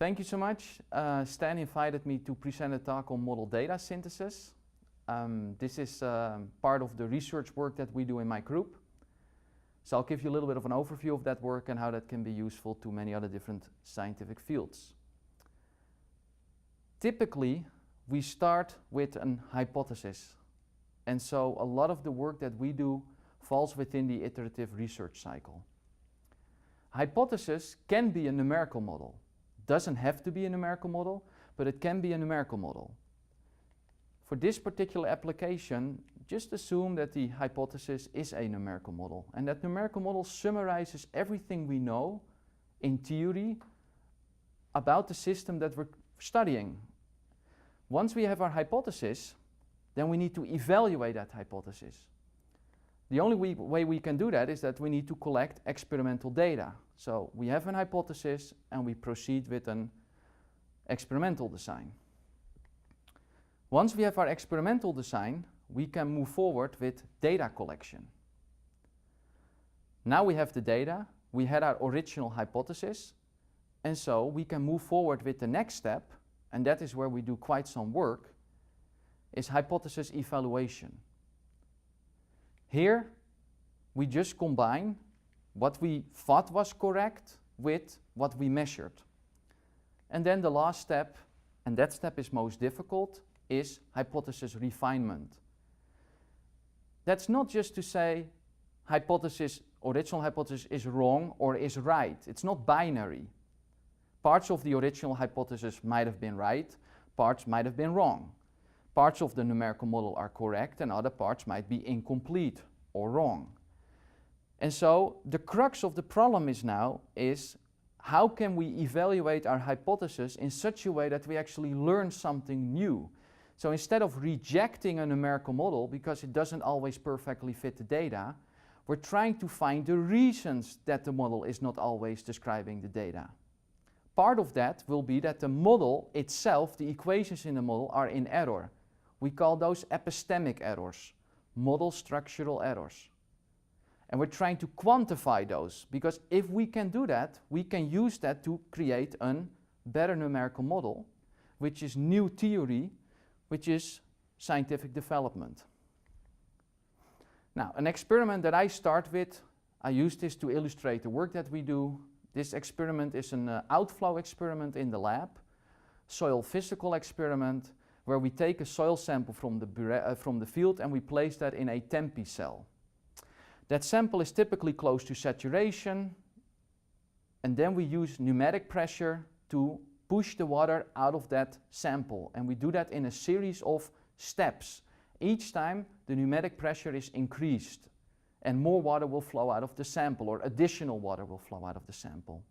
Thank you so much. Stan invited me to present a talk on model data synthesis. This is part of the research work that we do in my group. So I'll give you a little bit of an overview of that work and how that can be useful to many other different scientific fields. Typically, we start with an hypothesis. And so a lot of the work that we do falls within the iterative research cycle. Hypothesis can be a numerical model. Doesn't have to be a numerical model, but it can be a numerical model. For this particular application, just assume that the hypothesis is a numerical model, and that numerical model summarizes everything we know in theory about the system that we're studying. Once we have our hypothesis, then we need to evaluate that hypothesis. The only way we can do that is that we need to collect experimental data. So we have an hypothesis and we proceed with an experimental design. Once we have our experimental design, we can move forward with data collection. Now we have the data, we had our original hypothesis, and so we can move forward with the next step, and that is where we do quite some work, is hypothesis evaluation. Here, we just combine what we thought was correct with what we measured. And then the last step, and that step is most difficult, is hypothesis refinement. That's not just to say original hypothesis is wrong or is right. It's not binary. Parts of the original hypothesis might have been right, parts might have been wrong. Parts of the numerical model are correct and other parts might be incomplete or wrong. And so the crux of the problem is how can we evaluate our hypothesis in such a way that we actually learn something new? So instead of rejecting a numerical model because it doesn't always perfectly fit the data, we're trying to find the reasons that the model is not always describing the data. Part of that will be that the model itself, the equations in the model, are in error. We call those epistemic errors, model structural errors. And we're trying to quantify those, because if we can do that, we can use that to create a better numerical model, which is new theory, which is scientific development. Now, an experiment that I start with, I use this to illustrate the work that we do. This experiment is an outflow experiment in the lab, soil physical experiment, where we take a soil sample from the field and we place that in a Tempe cell. That sample is typically close to saturation, and then we use pneumatic pressure to push the water out of that sample, and we do that in a series of steps. Each time the pneumatic pressure is increased and more water will flow out of the sample, or additional water will flow out of the sample.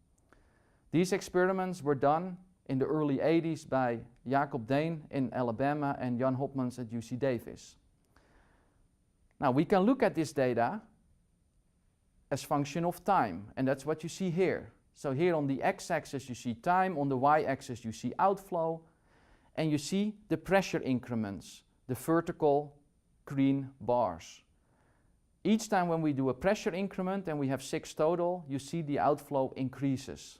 These experiments were done in the early 80s by Jacob Dane in Alabama and Jan Hopmans at UC Davis. Now we can look at this data as function of time, and that's what you see here. So here on the x-axis you see time, on the y-axis you see outflow, and you see the pressure increments, the vertical green bars. Each time when we do a pressure increment, and we have 6 total, you see the outflow increases.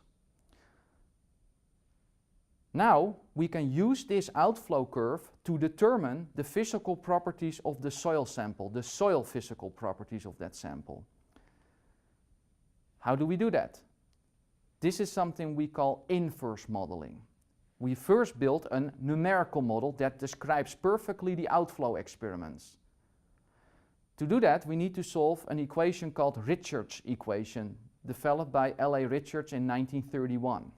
Now we can use this outflow curve to determine the physical properties of the soil sample, the soil physical properties of that sample. How do we do that? This is something we call inverse modeling. We first built a numerical model that describes perfectly the outflow experiments. To do that, we need to solve an equation called Richards equation, developed by L.A. Richards in 1931.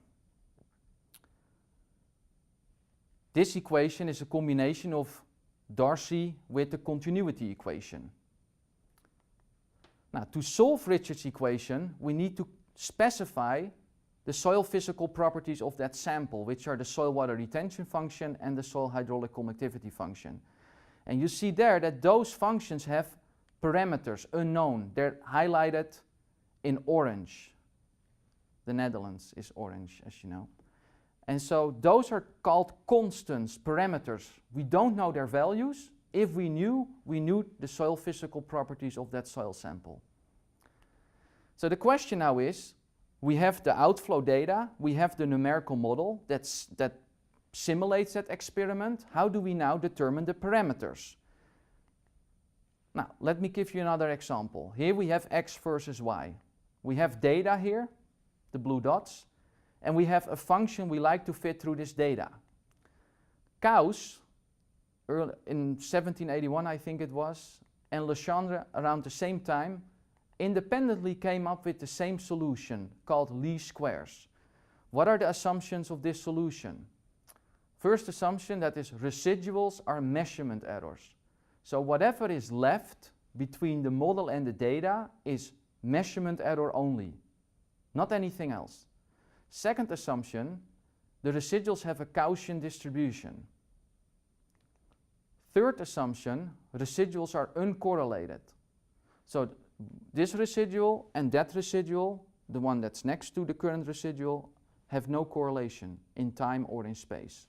This equation is a combination of Darcy with the continuity equation. Now, to solve Richards' equation, we need to specify the soil physical properties of that sample, which are the soil water retention function and the soil hydraulic conductivity function. And you see there that those functions have parameters unknown. They're highlighted in orange. The Netherlands is orange, as you know. And so those are called constants, parameters. We don't know their values. If we knew the soil physical properties of that soil sample. So the question now is, We have the outflow data, we have the numerical model that simulates that experiment. How do we now determine the parameters? Now, let me give you another example. Here we have X versus Y. We have data here, the blue dots, and we have a function we like to fit through this data. Gauss, in 1781 I think it was, and Legendre around the same time, independently came up with the same solution called least squares. What are the assumptions of this solution? First assumption, that is residuals are measurement errors. So whatever is left between the model and the data is measurement error only, not anything else. Second assumption, the residuals have a Gaussian distribution. Third assumption, residuals are uncorrelated. So this residual and that residual, the one that's next to the current residual, have no correlation in time or in space.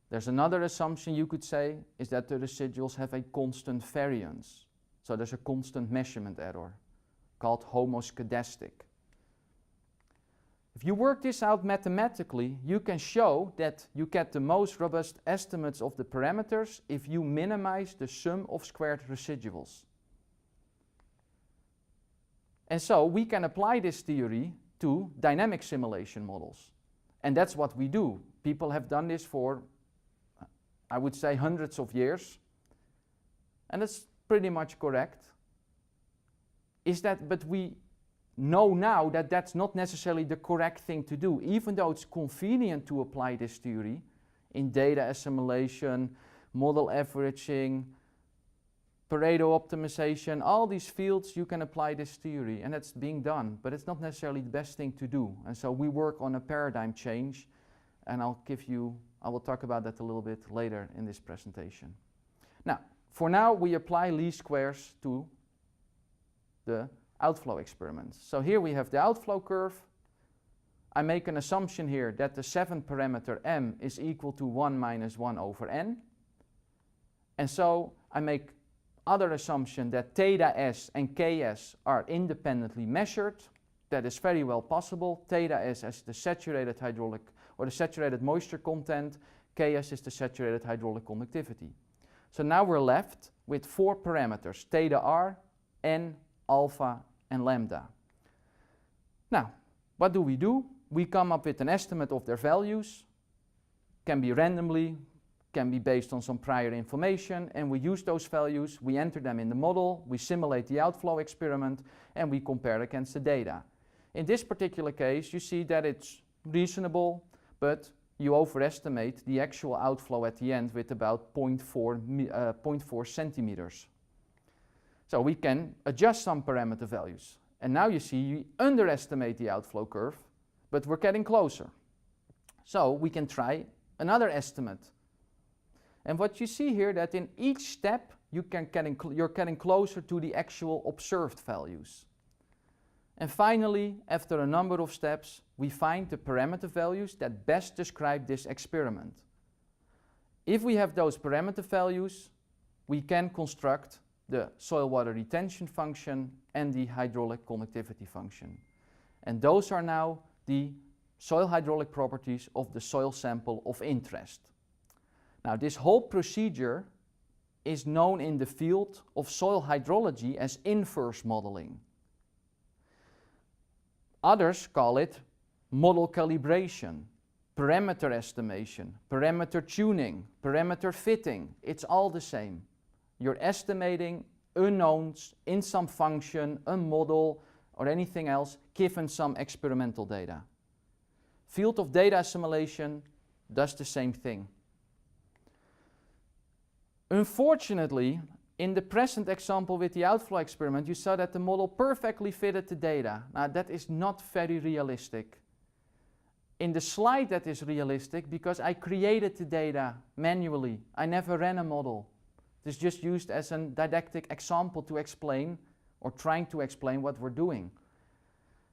There's another assumption you could say, is that the residuals have a constant variance. So there's a constant measurement error called homoscedastic. If you work this out mathematically, you can show that you get the most robust estimates of the parameters if you minimize the sum of squared residuals. And so we can apply this theory to dynamic simulation models. And that's what we do. People have done this for, I would say, hundreds of years. And that's pretty much correct. But we know now that that's not necessarily the correct thing to do, even though it's convenient to apply this theory in data assimilation, model averaging, Pareto optimization, all these fields you can apply this theory, and it's being done, but it's not necessarily the best thing to do. And so we work on a paradigm change, and I will talk about that a little bit later in this presentation. Now, for now, we apply least squares to the outflow experiments. So here we have the outflow curve. I make an assumption here that the 7th parameter m is equal to 1 minus 1 over n. And so I make other assumption that theta s and ks are independently measured. That is very well possible. Theta s as the saturated hydraulic or the saturated moisture content, ks is the saturated hydraulic conductivity. So now we're left with 4 parameters, theta r, n, alpha, and lambda. Now, what do? We come up with an estimate of their values, can be randomly, can be based on some prior information, and we use those values, we enter them in the model, we simulate the outflow experiment, and we compare against the data. In this particular case, you see that it's reasonable, but you overestimate the actual outflow at the end with about 0.4 centimeters. So we can adjust some parameter values. And now you see you underestimate the outflow curve, but we're getting closer. So we can try another estimate. And what you see here, that in each step you're getting closer to the actual observed values. And finally, after a number of steps, we find the parameter values that best describe this experiment. If we have those parameter values, we can construct the soil water retention function and the hydraulic conductivity function. And those are now the soil hydraulic properties of the soil sample of interest. Now, this whole procedure is known in the field of soil hydrology as inverse modeling. Others call it model calibration, parameter estimation, parameter tuning, parameter fitting. It's all the same. You're estimating unknowns in some function, a model, or anything else given some experimental data. Field of data assimilation does the same thing. Unfortunately, in the present example with the outflow experiment, you saw that the model perfectly fitted the data. Now, that is not very realistic. In the slide, that is realistic because I created the data manually. I never ran a model. This is just used as a didactic example to explain or trying to explain what we're doing.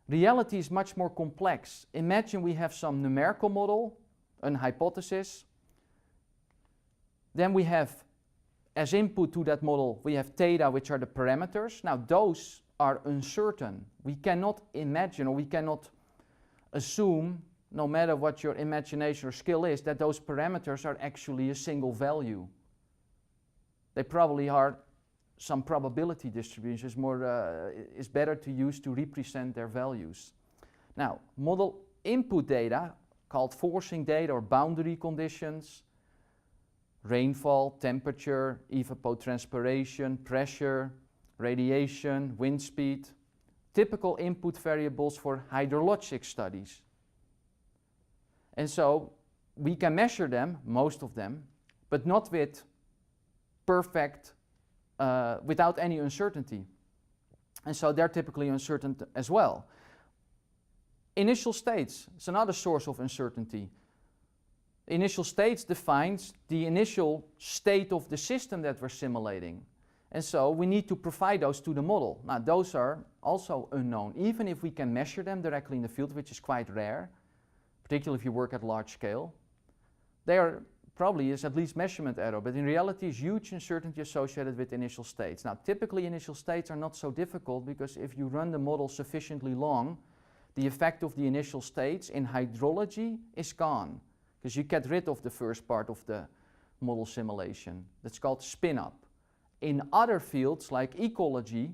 Reality is much more complex. Imagine we have some numerical model, an hypothesis. Then we have, as input to that model, we have theta, which are the parameters. Now those are uncertain. We cannot imagine, or we cannot assume, no matter what your imagination or skill is, that those parameters are actually a single value. They probably are some probability distributions, is better to use to represent their values. Now, model input data, called forcing data or boundary conditions, rainfall, temperature, evapotranspiration, pressure, radiation, wind speed, typical input variables for hydrologic studies. And so we can measure them, most of them, but not with perfect, without any uncertainty. And so they're typically uncertain as well. Initial states is another source of uncertainty. Initial states defines the initial state of the system that we're simulating. And so we need to provide those to the model. Now those are also unknown, even if we can measure them directly in the field, which is quite rare, particularly if you work at large scale. There probably is at least measurement error, but in reality is huge uncertainty associated with initial states. Now typically initial states are not so difficult because if you run the model sufficiently long, the effect of the initial states in hydrology is gone, because you get rid of the first part of the model simulation. That's called spin-up. In other fields like ecology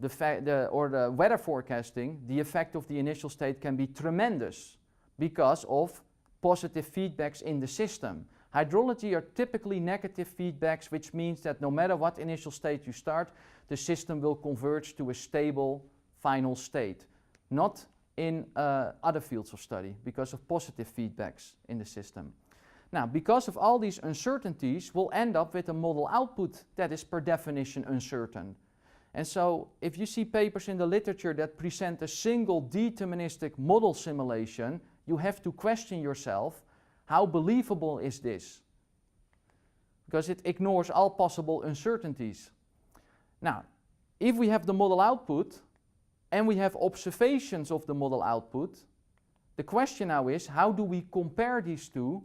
or the weather forecasting, the effect of the initial state can be tremendous because of positive feedbacks in the system. Hydrology are typically negative feedbacks, which means that no matter what initial state you start, the system will converge to a stable final state. Not in other fields of study because of positive feedbacks in the system. Now, because of all these uncertainties, we'll end up with a model output that is per definition uncertain. And so, if you see papers in the literature that present a single deterministic model simulation, you have to question yourself, how believable is this? Because it ignores all possible uncertainties. Now, if we have the model output, and we have observations of the model output, the question now is, how do we compare these two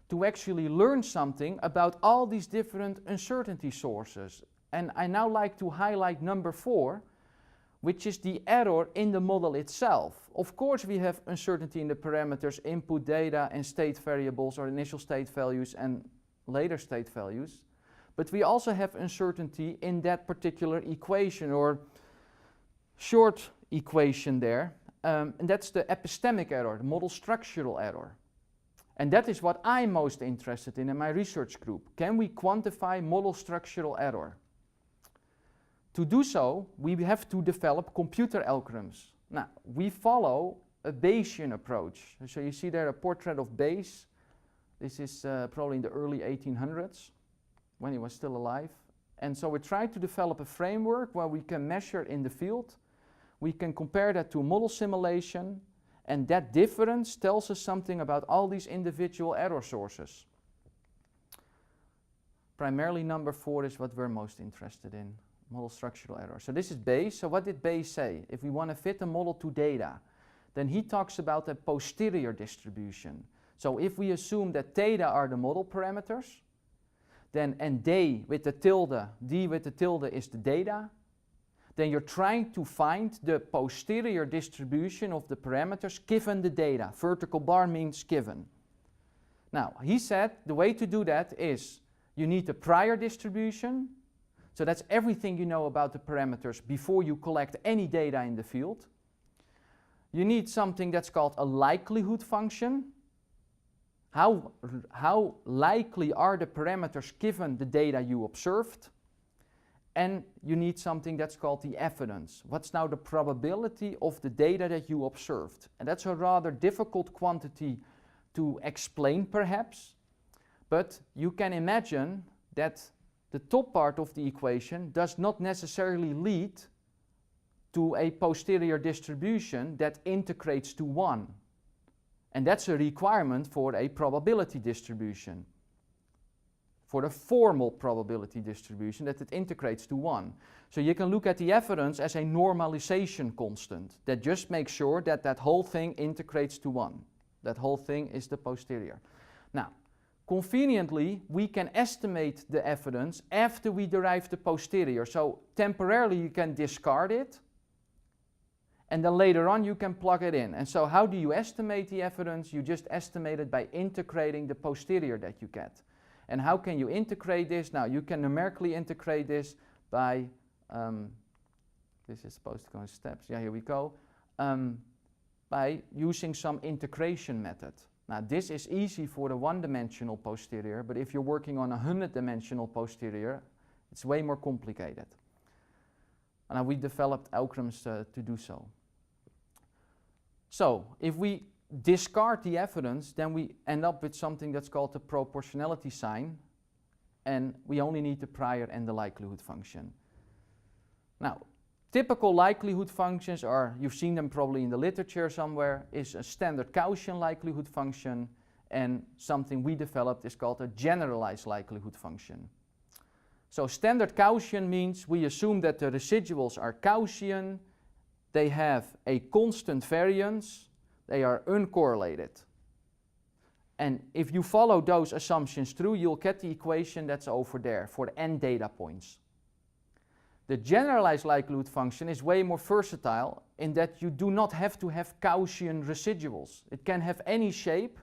to actually learn something about all these different uncertainty sources? And I now like to highlight number 4, which is the error in the model itself. Of course we have uncertainty in the parameters, input data and state variables, or initial state values and later state values, but we also have uncertainty in that particular equation or short equation there, and that's the epistemic error, the model structural error. And that is what I'm most interested in my research group. Can we quantify model structural error? To do so, we have to develop computer algorithms. Now, we follow a Bayesian approach. So you see there a portrait of Bayes. This is probably in the early 1800s, when he was still alive. And so we try to develop a framework where we can measure in the field. We can compare that to a model simulation, and that difference tells us something about all these individual error sources. Primarily number 4 is what we're most interested in, model structural error. So this is Bayes. So what did Bayes say? If we want to fit a model to data, then he talks about a posterior distribution. So if we assume that theta are the model parameters, then and D with the tilde is the data, then you're trying to find the posterior distribution of the parameters given the data. Vertical bar means given. Now, he said the way to do that is you need a prior distribution. So that's everything you know about the parameters before you collect any data in the field. You need something that's called a likelihood function. How likely are the parameters given the data you observed? And you need something that's called the evidence. What's now the probability of the data that you observed? And that's a rather difficult quantity to explain perhaps, but you can imagine that the top part of the equation does not necessarily lead to a posterior distribution that integrates to 1. And that's a requirement for a probability distribution, for a formal probability distribution, that it integrates to 1. So you can look at the evidence as a normalization constant that just makes sure that that whole thing integrates to 1. That whole thing is the posterior. Now, conveniently, we can estimate the evidence after we derive the posterior. So temporarily you can discard it, And then later on you can plug it in. And so how do you estimate the evidence? You just estimate it by integrating the posterior that you get. And how can you integrate this? Now you can numerically integrate this by, this is supposed to go in steps, yeah, here we go, by using some integration method. Now this is easy for the one-dimensional posterior, but if you're working on a 100-dimensional posterior, it's way more complicated. And we developed algorithms to do so. So if we discard the evidence, then we end up with something that's called the proportionality sign, and we only need the prior and the likelihood function. Now, typical likelihood functions are, you've seen them probably in the literature somewhere, is a standard Gaussian likelihood function, and something we developed is called a generalized likelihood function. So standard Gaussian means we assume that the residuals are Gaussian, they have a constant variance, they are uncorrelated. And if you follow those assumptions through, you'll get the equation that's over there for the n data points. The generalized likelihood function is way more versatile in that you do not have to have Gaussian residuals. It can have any shape,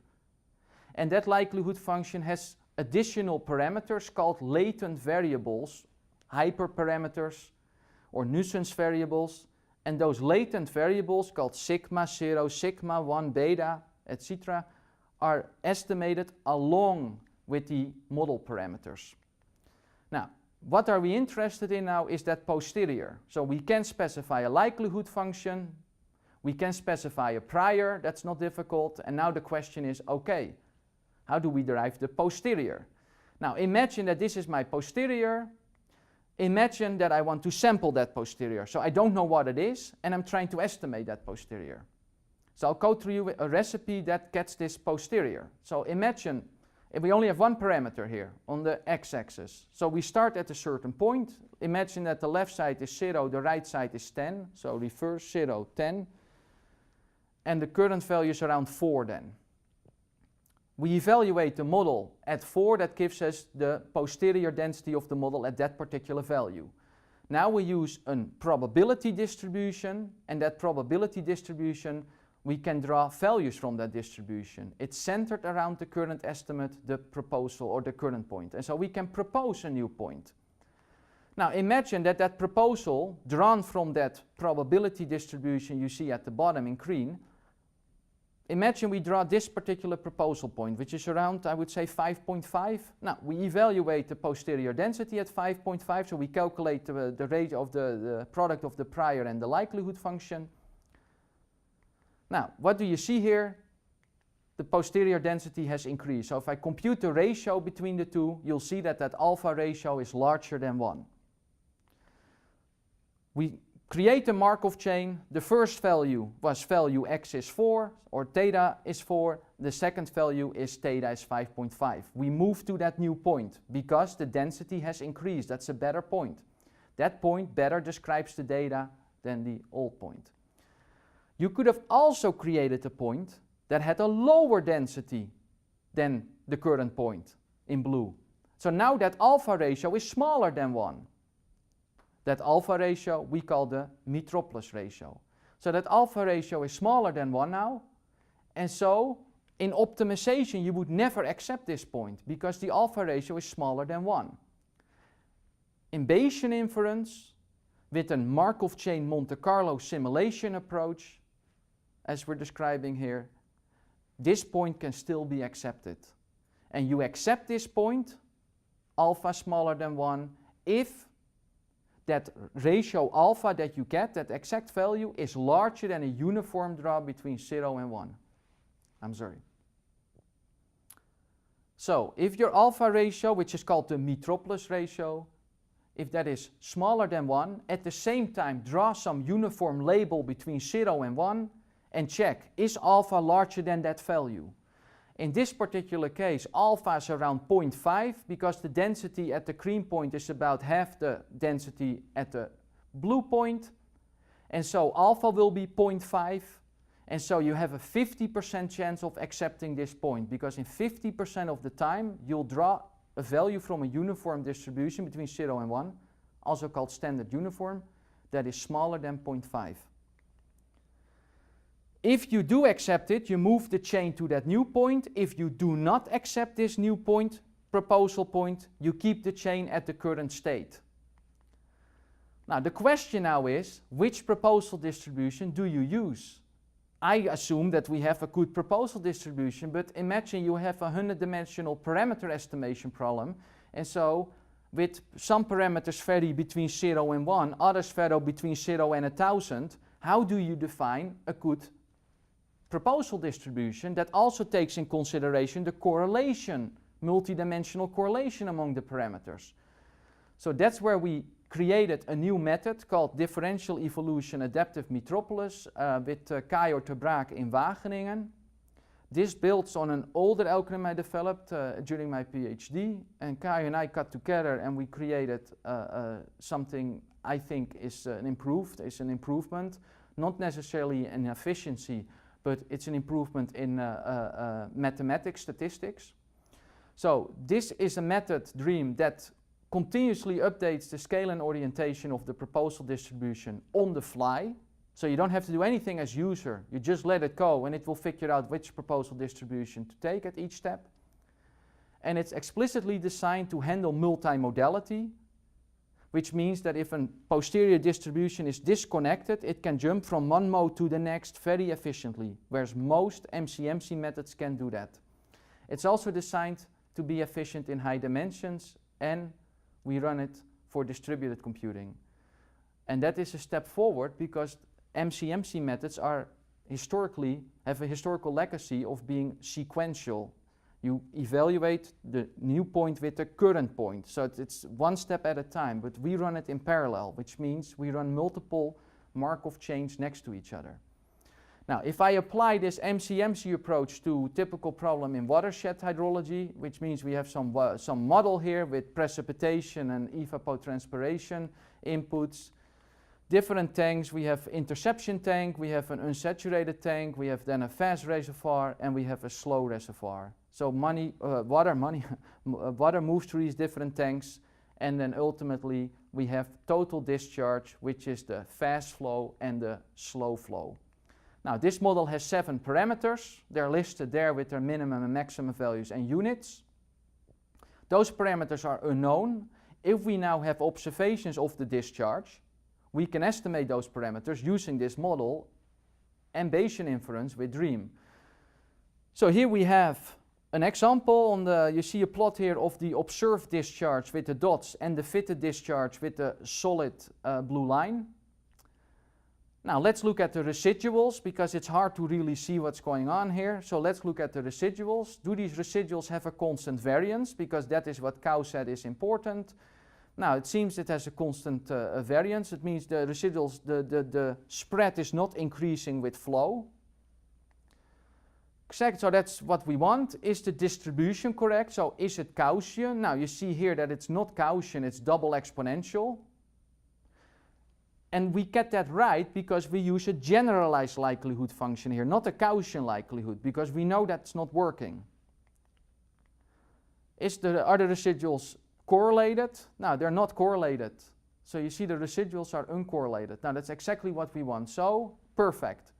and that likelihood function has additional parameters called latent variables, hyperparameters, or nuisance variables. And those latent variables called sigma 0, sigma 1, beta, etc. are estimated along with the model parameters. Now, what are we interested in now is that posterior. So we can specify a likelihood function, we can specify a prior, that's not difficult, and now the question is, okay, how do we derive the posterior? Now imagine that this is my posterior. Imagine that I want to sample that posterior. So I don't know what it is, and I'm trying to estimate that posterior. So I'll go through you a recipe that gets this posterior. So imagine if we only have one parameter here on the x-axis. So we start at a certain point. Imagine that the left side is 0, the right side is 10. So reverse 0, 10. And the current value is around 4 then. We evaluate the model at 4, that gives us the posterior density of the model at that particular value. Now we use a probability distribution, and that probability distribution, we can draw values from that distribution. It's centered around the current estimate, the proposal, or the current point. And so we can propose a new point. Now imagine that that proposal, drawn from that probability distribution you see at the bottom in green, imagine we draw this particular proposal point, which is around, I would say, 5.5. Now, we evaluate the posterior density at 5.5, so we calculate the rate of the product of the prior and the likelihood function. Now, what do you see here? The posterior density has increased. So if I compute the ratio between the two, you'll see that that alpha ratio is larger than 1. We create a Markov chain. The first value was value x is 4, or theta is 4. The second value is theta is 5.5. We move to that new point because the density has increased. That's a better point. That point better describes the data than the old point. You could have also created a point that had a lower density than the current point in blue. So now that alpha ratio is smaller than 1. That alpha ratio we call the METROPOLIS ratio. So that alpha ratio is smaller than 1 now. And so in optimization you would never accept this point because the alpha ratio is smaller than 1. In Bayesian inference, with a Markov chain Monte Carlo simulation approach, as we're describing here, this point can still be accepted. And you accept this point, alpha smaller than 1, if that ratio alpha that you get, that exact value, is larger than a uniform draw between 0 and 1. I'm sorry. So if your alpha ratio, which is called the METROPOLIS ratio, if that is smaller than 1, at the same time draw some uniform label between 0 and 1 and check, is alpha larger than that value? In this particular case, alpha is around 0.5 because the density at the green point is about half the density at the blue point. And so alpha will be 0.5. And so you have a 50% chance of accepting this point because in 50% of the time you'll draw a value from a uniform distribution between 0 and 1, also called standard uniform, that is smaller than 0.5. If you do accept it, you move the chain to that new point. If you do not accept this new point, proposal point, you keep the chain at the current state. Now the question now is, which proposal distribution do you use? I assume that we have a good proposal distribution, but imagine you have a 100-dimensional parameter estimation problem, and so with some parameters vary between 0 and 1, others vary between 0 and 1,000, how do you define a good proposal distribution that also takes in consideration the correlation, multidimensional correlation among the parameters? So that's where we created a new method called Differential Evolution Adaptive Metropolis with Kai ter Braak in Wageningen. This builds on an older algorithm I developed during my PhD, and Kai and I got together and we created something I think is an improvement, not necessarily in efficiency, but it's an improvement in mathematics, statistics. So this is a method, DREAM, that continuously updates the scale and orientation of the proposal distribution on the fly. So you don't have to do anything as user, you just let it go and it will figure out which proposal distribution to take at each step. And it's explicitly designed to handle multimodality, which means that if a posterior distribution is disconnected, it can jump from one mode to the next very efficiently, whereas most MCMC methods can do that. It's also designed to be efficient in high dimensions, and we run it for distributed computing. And that is a step forward because MCMC methods have a historical legacy of being sequential. You evaluate the new point with the current point. So it's one step at a time, but we run it in parallel, which means we run multiple Markov chains next to each other. Now, if I apply this MCMC approach to typical problem in watershed hydrology, which means we have some model here with precipitation and evapotranspiration inputs, different tanks, we have interception tank, we have an unsaturated tank, we have then a fast reservoir, and we have a slow reservoir. So water moves through these different tanks, and then ultimately we have total discharge, which is the fast flow and the slow flow. Now this model has 7 parameters. They're listed there with their minimum and maximum values and units. Those parameters are unknown. If we now have observations of the discharge, we can estimate those parameters using this model and Bayesian inference with DREAM. So here we have an example on the, you see a plot here of the observed discharge with the dots and the fitted discharge with the solid blue line. Now let's look at the residuals because it's hard to really see what's going on here. So let's look at the residuals. Do these residuals have a constant variance? Because that is what Kau said is important. Now it seems it has a constant variance. It means the residuals, the spread is not increasing with flow. Exact, so that's what we want. Is the distribution correct? So is it Gaussian? Now you see here that it's not Gaussian, it's double exponential. And we get that right because we use a generalized likelihood function here, not a Gaussian likelihood, because we know that's not working. Are the residuals correlated? No, they're not correlated. So you see the residuals are uncorrelated. Now that's exactly what we want. So perfect.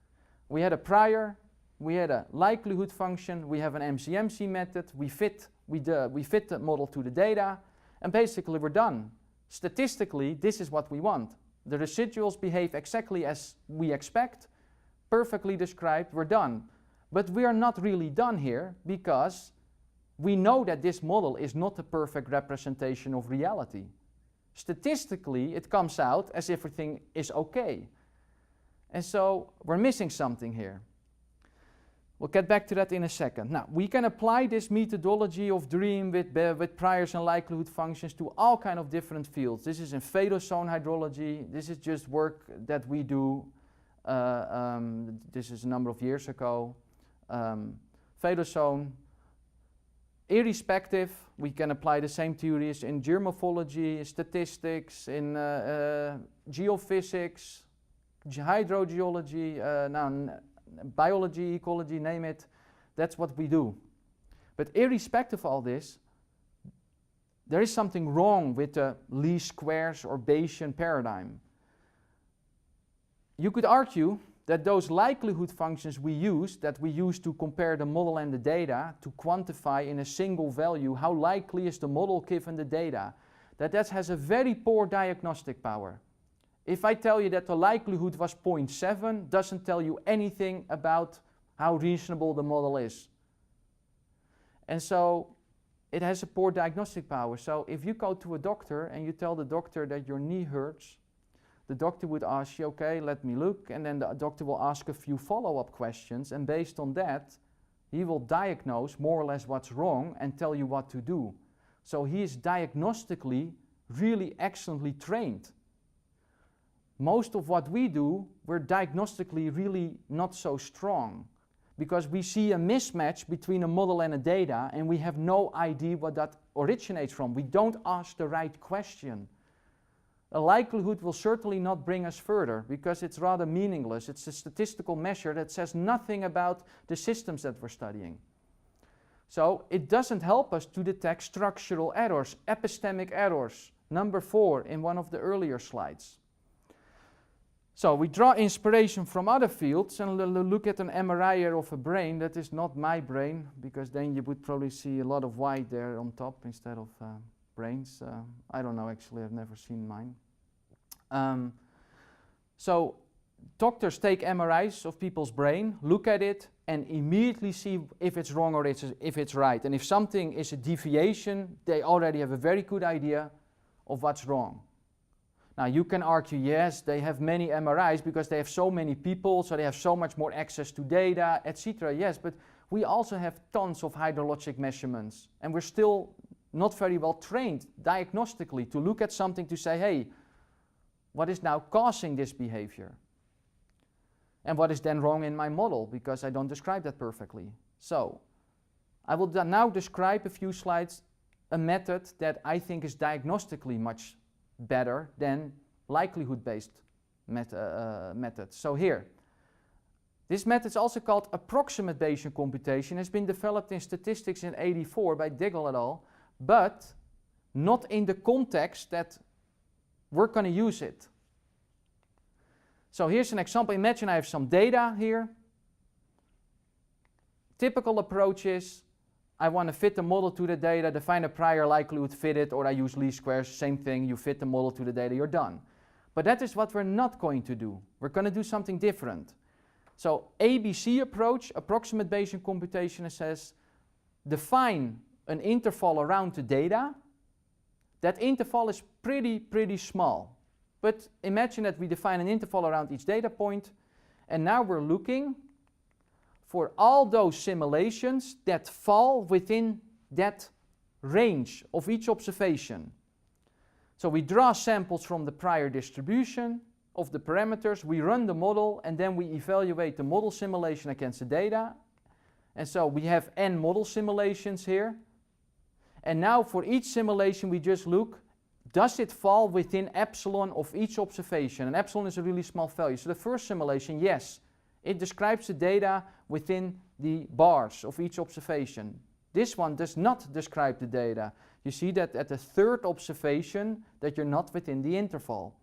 We had a prior, we had a likelihood function, we have an MCMC method, we fit the model to the data, and basically we're done. Statistically, this is what we want. The residuals behave exactly as we expect, perfectly described, we're done. But we are not really done here because we know that this model is not a perfect representation of reality. Statistically, it comes out as everything is okay. And so we're missing something here. We'll get back to that in a second. Now, we can apply this methodology of DREAM with priors and likelihood functions to all kind of different fields. This is in VADOSE hydrology. This is just work that we do. This is a number of years ago. VADOSE, irrespective, we can apply the same theories in geomorphology, statistics, in geophysics, hydrogeology, biology, ecology, name it, that's what we do. But irrespective of all this, there is something wrong with the least squares or Bayesian paradigm. You could argue that those likelihood functions we use to compare the model and the data to quantify in a single value how likely is the model given the data, that has a very poor diagnostic power. If I tell you that the likelihood was 0.7, doesn't tell you anything about how reasonable the model is. And so it has a poor diagnostic power. So if you go to a doctor and you tell the doctor that your knee hurts, the doctor would ask you, okay, let me look, and then the doctor will ask a few follow-up questions, and based on that, he will diagnose more or less what's wrong and tell you what to do. So he is diagnostically really excellently trained. Most of what we do, we're diagnostically really not so strong, because we see a mismatch between a model and a data, and we have no idea what that originates from. We don't ask the right question. A likelihood will certainly not bring us further, because it's rather meaningless. It's a statistical measure that says nothing about the systems that we're studying. So it doesn't help us to detect structural errors, epistemic errors, number 4 in one of the earlier slides. So we draw inspiration from other fields and look at an MRI of a brain. That is not my brain, because then you would probably see a lot of white there on top instead of brains. I don't know, actually, I've never seen mine. So doctors take MRIs of people's brain, look at it, and immediately see if it's wrong or if it's right. And if something is a deviation, they already have a very good idea of what's wrong. Now you can argue, yes, they have many MRIs because they have so many people, so they have so much more access to data, etc. Yes, but we also have tons of hydrologic measurements, and we're still not very well trained diagnostically to look at something to say, hey, what is now causing this behavior? And what is then wrong in my model, because I don't describe that perfectly. So I will now describe a few slides a method that I think is diagnostically much better than likelihood-based methods. So here, this method is also called approximate Bayesian computation. Has been developed in statistics in '84 by Diggle et al., but not in the context that we're going to use it. So here's an example. Imagine I have some data here. Typical approach is I want to fit the model to the data, define a prior likelihood, fit it, or I use least squares, same thing, you fit the model to the data, you're done. But that is what we're not going to do. We're going to do something different. So ABC approach, approximate Bayesian computation, says define an interval around the data. That interval is pretty small. But imagine that we define an interval around each data point, and now we're looking for all those simulations that fall within that range of each observation. So we draw samples from the prior distribution of the parameters, we run the model, and then we evaluate the model simulation against the data. And so we have n model simulations here. And now for each simulation we just look, does it fall within epsilon of each observation? And epsilon is a really small value. So the first simulation, yes, it describes the data within the bars of each observation. This one does not describe the data. You see that at the third observation that you're not within the interval.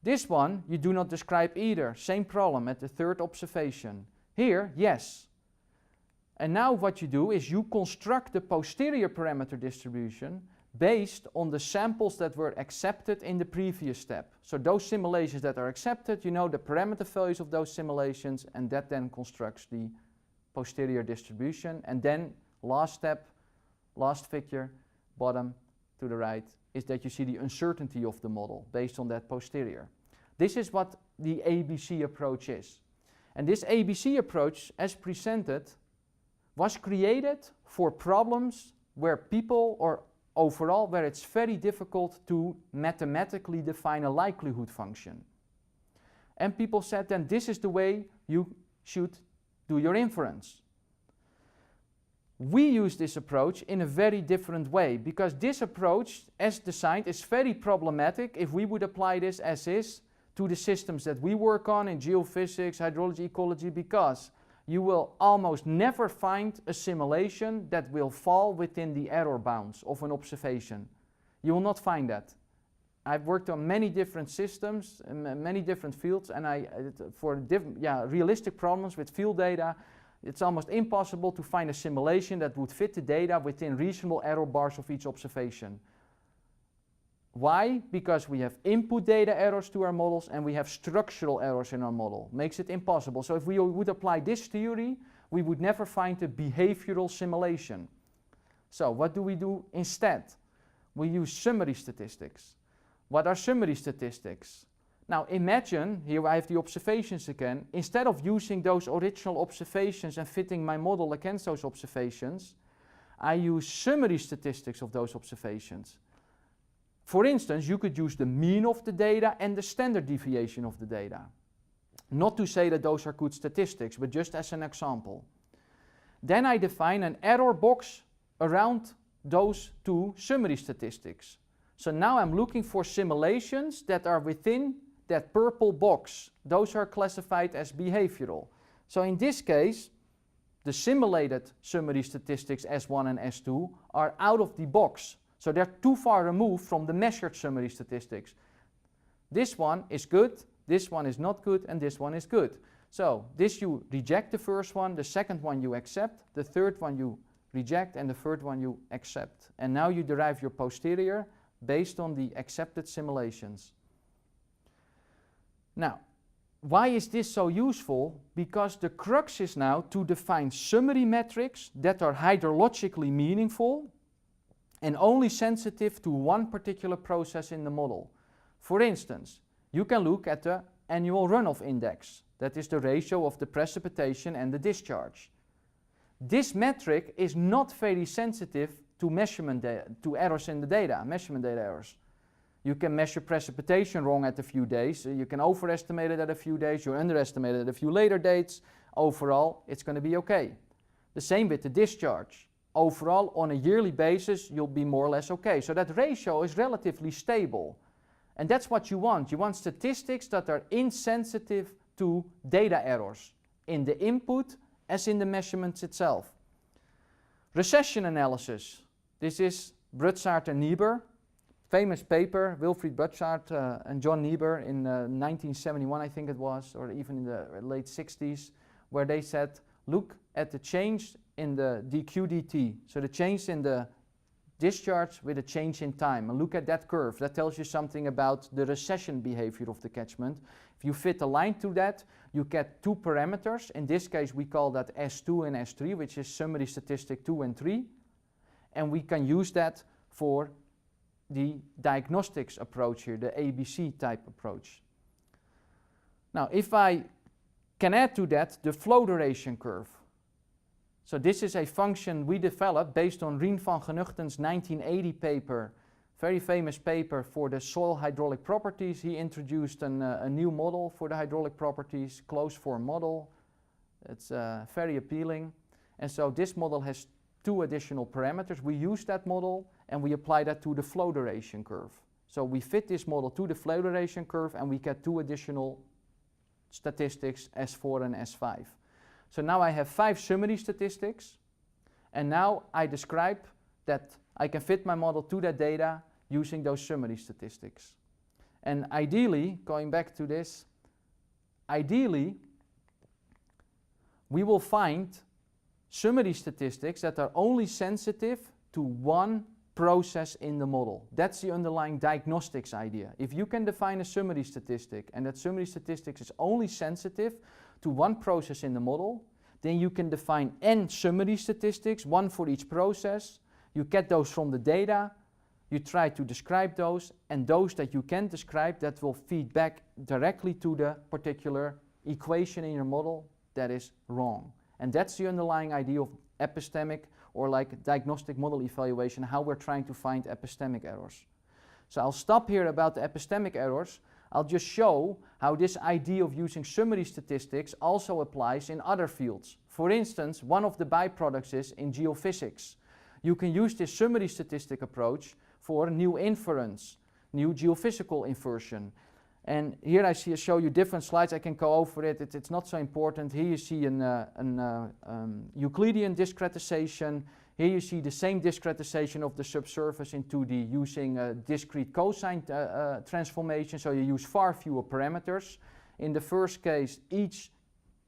This one you do not describe either. Same problem at the third observation. Here, yes. And now what you do is you construct the posterior parameter distribution based on the samples that were accepted in the previous step. So those simulations that are accepted, you know the parameter values of those simulations, and that then constructs the posterior distribution. And then last step, last figure, bottom to the right, is that you see the uncertainty of the model based on that posterior. This is what the ABC approach is. And this ABC approach, as presented, was created for problems where people, or overall, where it's very difficult to mathematically define a likelihood function. And people said then this is the way you should do your inference. We use this approach in a very different way, because this approach, as designed, is very problematic if we would apply this as is to the systems that we work on in geophysics, hydrology, ecology, because you will almost never find a simulation that will fall within the error bounds of an observation. You will not find that. I've worked on many different systems, many different fields, and for realistic problems with field data, it's almost impossible to find a simulation that would fit the data within reasonable error bars of each observation. Why? Because we have input data errors to our models and we have structural errors in our model. Makes it impossible. So if we would apply this theory, we would never find a behavioral simulation. So what do we do instead? We use summary statistics. What are summary statistics? Now imagine, here I have the observations again, instead of using those original observations and fitting my model against those observations, I use summary statistics of those observations. For instance, you could use the mean of the data and the standard deviation of the data. Not to say that those are good statistics, but just as an example. Then I define an error box around those two summary statistics. So now I'm looking for simulations that are within that purple box. Those are classified as behavioral. So in this case, the simulated summary statistics S1 and S2 are out of the box. So they're too far removed from the measured summary statistics. This one is good, this one is not good, and this one is good. So this you reject the first one, the second one you accept, the third one you reject, and the third one you accept. And now you derive your posterior based on the accepted simulations. Now, why is this so useful? Because the crux is now to define summary metrics that are hydrologically meaningful and only sensitive to one particular process in the model. For instance, you can look at the annual runoff index. That is the ratio of the precipitation and the discharge. This metric is not very sensitive to to errors in the data, measurement data errors. You can measure precipitation wrong at a few days, you can overestimate it at a few days, you underestimate it at a few later dates. Overall, it's going to be okay. The same with the discharge. Overall, on a yearly basis, you'll be more or less okay. So that ratio is relatively stable. And that's what you want. You want statistics that are insensitive to data errors in the input as in the measurements itself. Recession analysis. This is Broussard and Niebuhr. Famous paper, Wilfried Broussard and John Niebuhr in 1971, I think it was, or even in the late 60s, where they said, look at the change in the dQ/dt, so the change in the discharge with a change in time, and look at that curve. That tells you something about the recession behavior of the catchment. If you fit a line to that, you get two parameters. In this case, we call that S2 and S3, which is summary statistic 2 and 3. And we can use that for the diagnostics approach here, the ABC type approach. Now, if I can add to that the flow duration curve. So this is a function we developed based on Rien van Genuchten's 1980 paper, very famous paper for the soil hydraulic properties. He introduced a new model for the hydraulic properties, closed form model. It's very appealing. And so this model has two additional parameters. We use that model and we apply that to the flow duration curve. So we fit this model to the flow duration curve and we get two additional statistics, S4 and S5. So now I have 5 summary statistics, and now I describe that I can fit my model to that data using those summary statistics. And ideally, going back to this, ideally we will find summary statistics that are only sensitive to one process in the model. That's the underlying diagnostics idea. If you can define a summary statistic and that summary statistics is only sensitive to one process in the model, then you can define n summary statistics, one for each process. You get those from the data, you try to describe those, and those that you can describe, that will feed back directly to the particular equation in your model that is wrong. And that's the underlying idea of epistemic or like diagnostic model evaluation, how we're trying to find epistemic errors. So I'll stop here about the epistemic errors. I'll just show how this idea of using summary statistics also applies in other fields. For instance, one of the byproducts is in geophysics. You can use this summary statistic approach for new inference, new geophysical inversion. And here I show you different slides. I can go over it. It's not so important. Here you see an Euclidean discretization. Here you see the same discretization of the subsurface in 2D using a discrete cosine transformation, so you use far fewer parameters. In the first case, each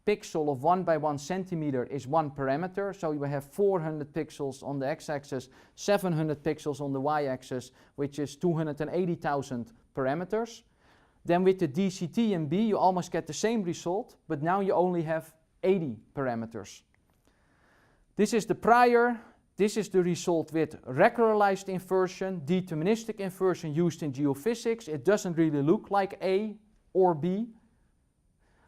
pixel of 1 by 1 centimeter is one parameter, so you have 400 pixels on the x-axis, 700 pixels on the y-axis, which is 280,000 parameters. Then with the DCT&B you almost get the same result, but now you only have 80 parameters. This is the prior, this is the result with regularized inversion, deterministic inversion used in geophysics. It doesn't really look like A or B.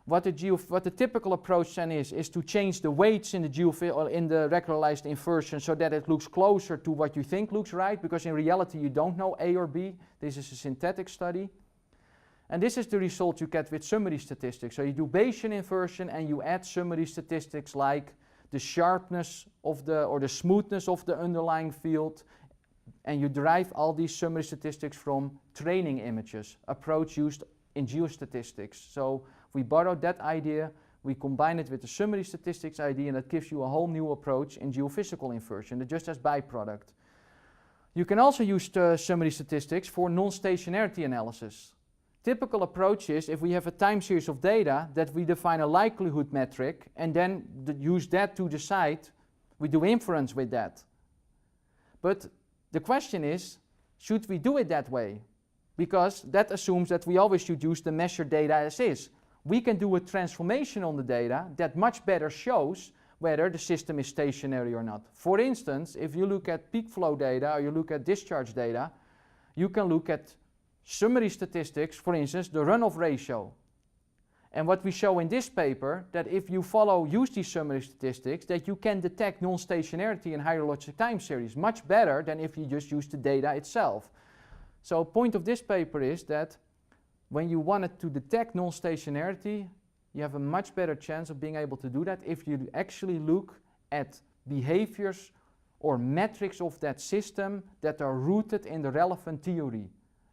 What the typical approach then is to change the weights in the regularized inversion so that it looks closer to what you think looks right, because in reality you don't know A or B. This is a synthetic study. And this is the result you get with summary statistics. So you do Bayesian inversion and you add summary statistics like the sharpness of or the smoothness of the underlying field, and you derive all these summary statistics from training images, approach used in geostatistics. So we borrowed that idea, we combine it with the summary statistics idea, and that gives you a whole new approach in geophysical inversion, just as byproduct. You can also use summary statistics for non-stationarity analysis. Typical approach is, if we have a time series of data, that we define a likelihood metric and then use that to decide, we do inference with that. But the question is, should we do it that way? Because that assumes that we always should use the measured data as is. We can do a transformation on the data that much better shows whether the system is stationary or not. For instance, if you look at peak flow data or you look at discharge data, you can look at summary statistics, for instance, the runoff ratio. And what we show in this paper, that if you use these summary statistics, that you can detect non-stationarity in hydrologic time series much better than if you just use the data itself. So point of this paper is that when you wanted to detect non-stationarity, you have a much better chance of being able to do that if you actually look at behaviors or metrics of that system that are rooted in the relevant theory,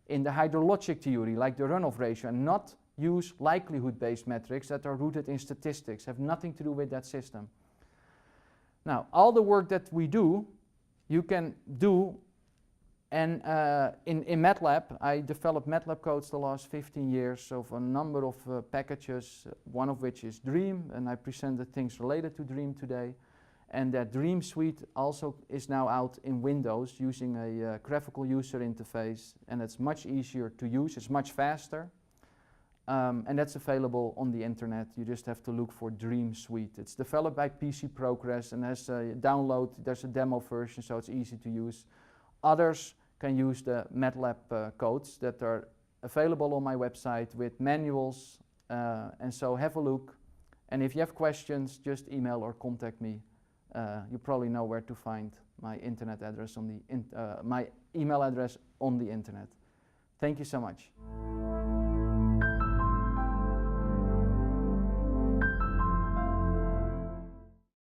in the hydrologic theory, like the runoff ratio, and not use likelihood-based metrics that are rooted in statistics, have nothing to do with that system. Now, all the work that we do, you can do, and in MATLAB, I developed MATLAB codes the last 15 years of a number of packages, one of which is Dream, and I presented things related to Dream today. And that Dream suite also is now out in Windows using a graphical user interface, and it's much easier to use, it's much faster. And that's available on the internet. You just have to look for Dream Suite. It's developed by PC Progress and has a download, there's a demo version, so it's easy to use. Others can use the MATLAB codes that are available on my website with manuals, and so have a look. And if you have questions, just email or contact me. You probably know where to find my internet address on the my email address on the internet. Thank you so much.